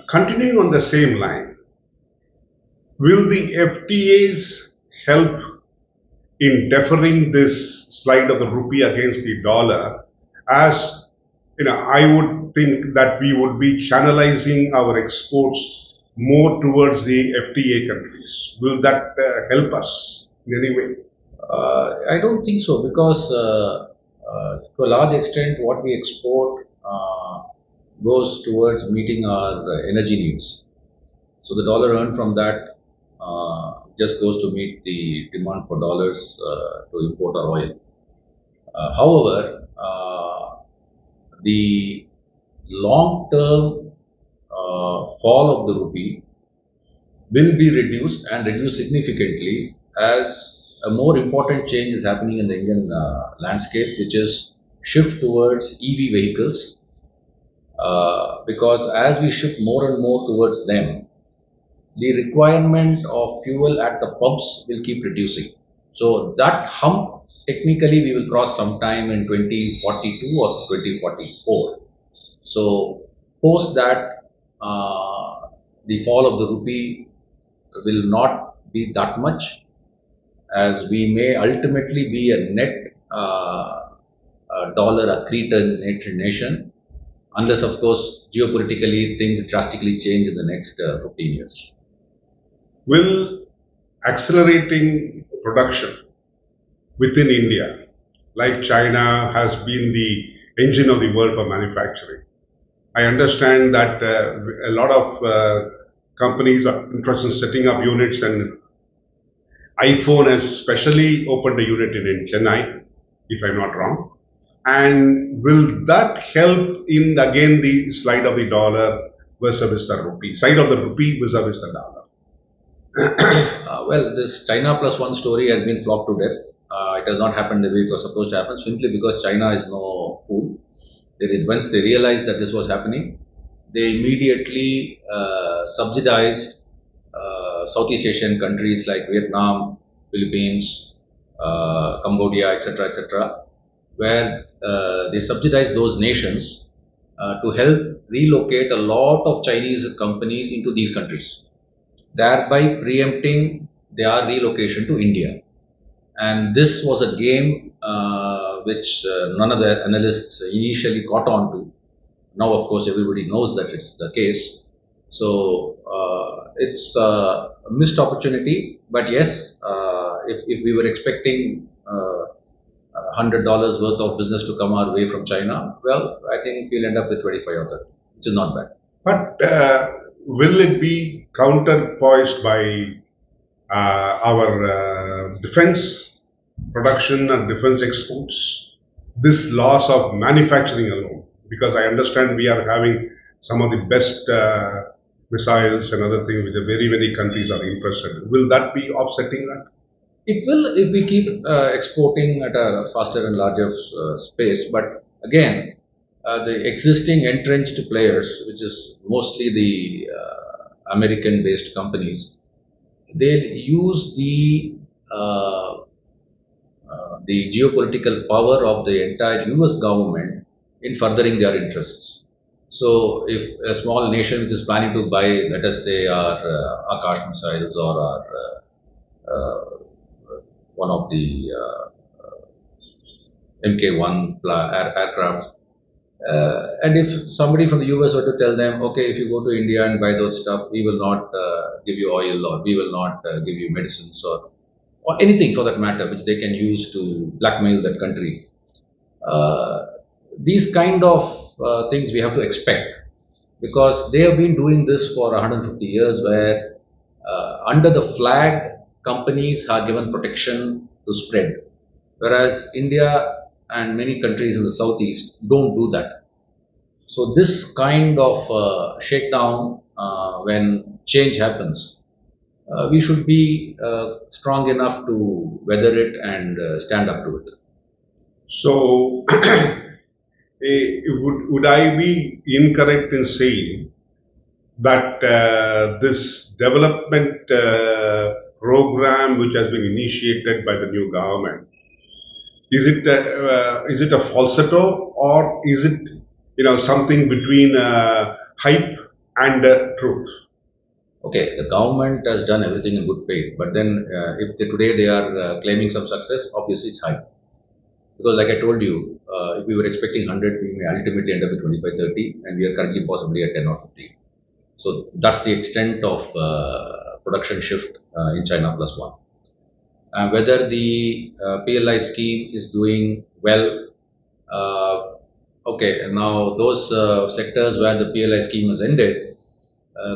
Continuing on the same line, will the FTAs help in deferring this slide of the rupee against the dollar? As I would think that we would be channelizing our exports more towards the FTA countries. Will that help us in any way? I don't think so because to a large extent what we export goes towards meeting our energy needs. So the dollar earned from that just goes to meet the demand for dollars to import our oil. However, the long-term fall of the rupee will be reduced and reduced significantly as a more important change is happening in the Indian landscape, which is shift towards EV vehicles. Because as we shift more and more towards them, the requirement of fuel at the pumps will keep reducing. So that hump technically we will cross sometime in 2042 or 2044. So post that, the fall of the rupee will not be that much, as we may ultimately be a net dollar accretor nation, unless of course geopolitically things drastically change in the next 15 years. Will accelerating production within India, like China has been the engine of the world for manufacturing? I understand that a lot of companies are interested in setting up units, and iPhone has specially opened a unit in Chennai, if I'm not wrong. And will that help in again the slide of the dollar versus the rupee, side of the rupee versus the dollar? Well, this China plus one story has been flogged to death. It has not happened the way it was supposed to happen, simply because China is no fool. Once they realized that this was happening, they immediately subsidized Southeast Asian countries like Vietnam, Philippines, Cambodia, etc., where they subsidized those nations to help relocate a lot of Chinese companies into these countries, thereby preempting their relocation to India. And this was a game which none of the analysts initially caught on to. Now, of course, everybody knows that it's the case. So it's a missed opportunity. But yes, if we were expecting $100 worth of business to come our way from China, well, I think we'll end up with 25 or 30, which is not bad. But will it be counterpoised by our defense production and defense exports? This loss of manufacturing alone, because I understand we are having some of the best missiles and other things which are very many countries are interested in. Will that be offsetting that? It will if we keep exporting at a faster and larger space. But again, the existing entrenched players, which is mostly the American-based companies, they use the geopolitical power of the entire US government in furthering their interests. So, if a small nation which is planning to buy, let us say, our Akash missiles or our one of the Mk1 aircraft, and if somebody from the US were to tell them, okay, if you go to India and buy those stuff, we will not give you oil, or we will not give you medicines, or anything for that matter, which they can use to blackmail that country. These kind of things we have to expect, because they have been doing this for 150 years, where under the flag, companies are given protection to spread, whereas India and many countries in the southeast don't do that. So this kind of shakedown, when change happens, we should be strong enough to weather it and stand up to it. So, would I be incorrect in saying that this development program, which has been initiated by the new government, is it a falsetto, or is it something between hype and truth. Okay, the government has done everything in good faith, but then if today they are claiming some success, obviously it's high. Because like I told you, if we were expecting 100, we may ultimately end up with 25, 30, and we are currently possibly at 10 or 15. So that's the extent of production shift in China plus one. Whether the PLI scheme is doing well, okay, now those sectors where the PLI scheme has ended,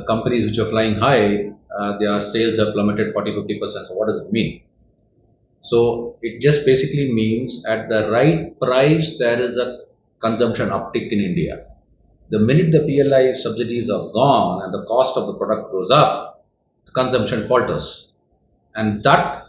companies which are flying high, their sales have plummeted 40-50%. So what does it mean? So it just basically means at the right price there is a consumption uptick in India. The minute the PLI subsidies are gone and the cost of the product goes up, the consumption falters. And that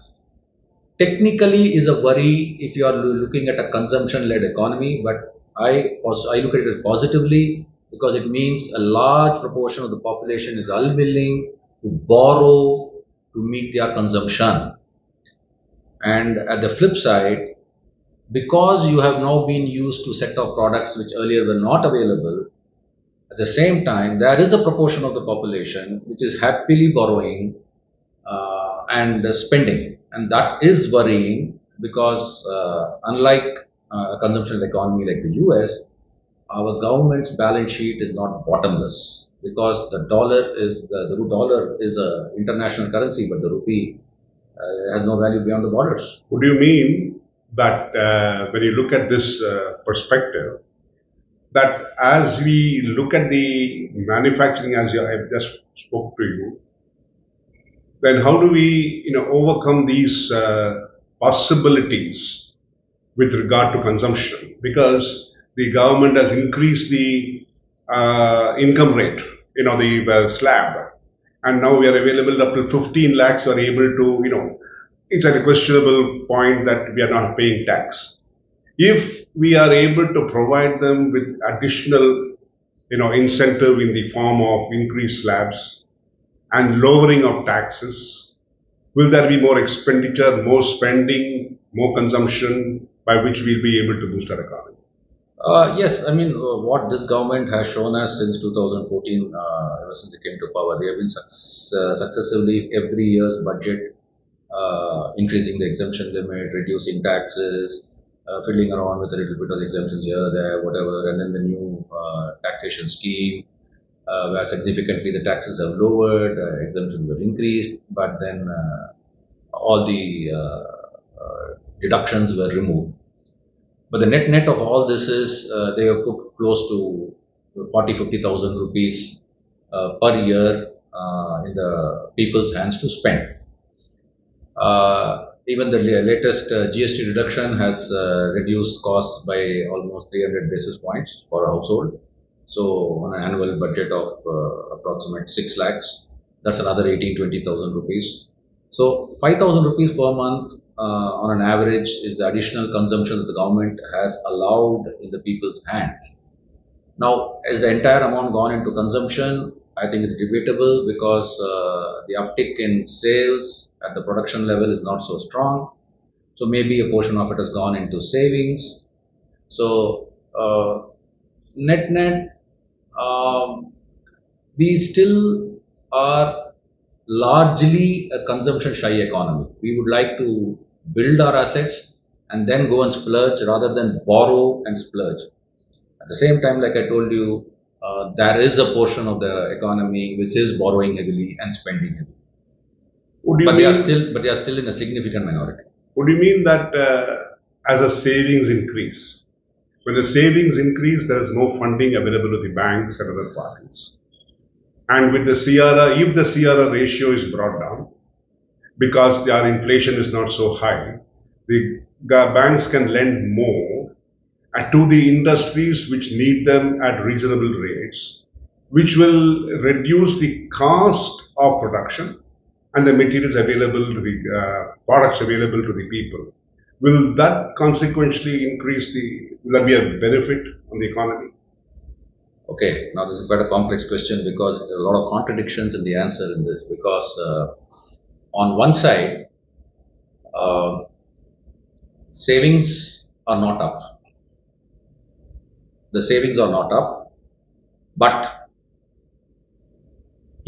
technically is a worry if you are looking at a consumption-led economy, but I look at it positively because it means a large proportion of the population is unwilling to borrow to meet their consumption. And at the flip side, because you have now been used to set of products which earlier were not available, at the same time, there is a proportion of the population which is happily borrowing and spending. And that is worrying because unlike a consumption economy like the US, our government's balance sheet is not bottomless because the dollar is a international currency, but the rupee has no value beyond the borders. Would you mean that when you look at this perspective, that as we look at the manufacturing, as I just spoke to you, then how do we, overcome these possibilities with regard to consumption? Because the government has increased the income rate, the slab, and now we are available up to 15 lakhs. We are able to, it's at a questionable point that we are not paying tax. If we are able to provide them with additional, incentive in the form of increased slabs and lowering of taxes, will there be more expenditure, more spending, more consumption by which we'll be able to boost our economy? Yes, I mean, what this government has shown us since 2014, ever since they came to power, they have been successively every year's budget increasing the exemption limit, reducing taxes, fiddling around with a little bit of exemptions here, there, whatever, and then the new taxation scheme, where significantly the taxes have lowered, exemptions were increased, but then all the deductions were removed. But the net of all this is they have put close to 40-50,000 rupees per year in the people's hands to spend. Even the latest GST reduction has reduced costs by almost 300 basis points for a household. So on an annual budget of approximate 6 lakhs, that's another 18-20,000 rupees. So 5,000 rupees per month on an average is the additional consumption that the government has allowed in the people's hands. Now, has the entire amount gone into consumption? I think it's debatable because the uptick in sales at the production level is not so strong. So maybe a portion of it has gone into savings. So net, we still are largely a consumption shy economy. We would like to build our assets and then go and splurge rather than borrow and splurge. At the same time, like I told you, there is a portion of the economy which is borrowing heavily and spending heavily. But they are still in a significant minority. Would you mean that as a savings increase, when the savings increase, there is no funding available to the banks and other parties? And with the CRR, if the CRR ratio is brought down, because our inflation is not so high, the banks can lend more to the industries which need them at reasonable rates, which will reduce the cost of production and the materials available to the products available to the people. Will that consequently will that be a benefit on the economy? Okay, now this is quite a complex question because there are a lot of contradictions in the answer in this because on one side, savings are not up. The savings are not up, but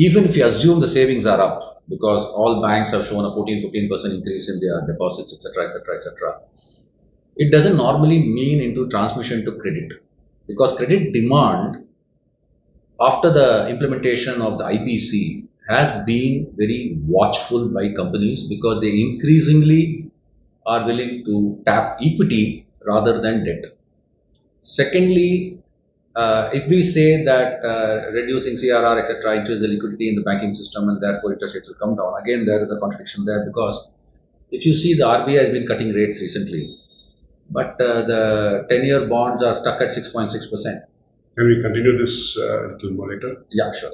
even if you assume the savings are up, because all banks have shown a 14-15% increase in their deposits, etc., etc., etc., it doesn't normally mean into transmission to credit, because credit demand after the implementation of the IPC has been very watchful by companies because they increasingly are willing to tap equity rather than debt. Secondly, if we say that reducing CRR, etc., increase the liquidity in the banking system and therefore interest rates will come down, again there is a contradiction there, because if you see the RBI has been cutting rates recently, but the 10-year bonds are stuck at 6.6%. Can we continue this a little more later? Yeah, sure.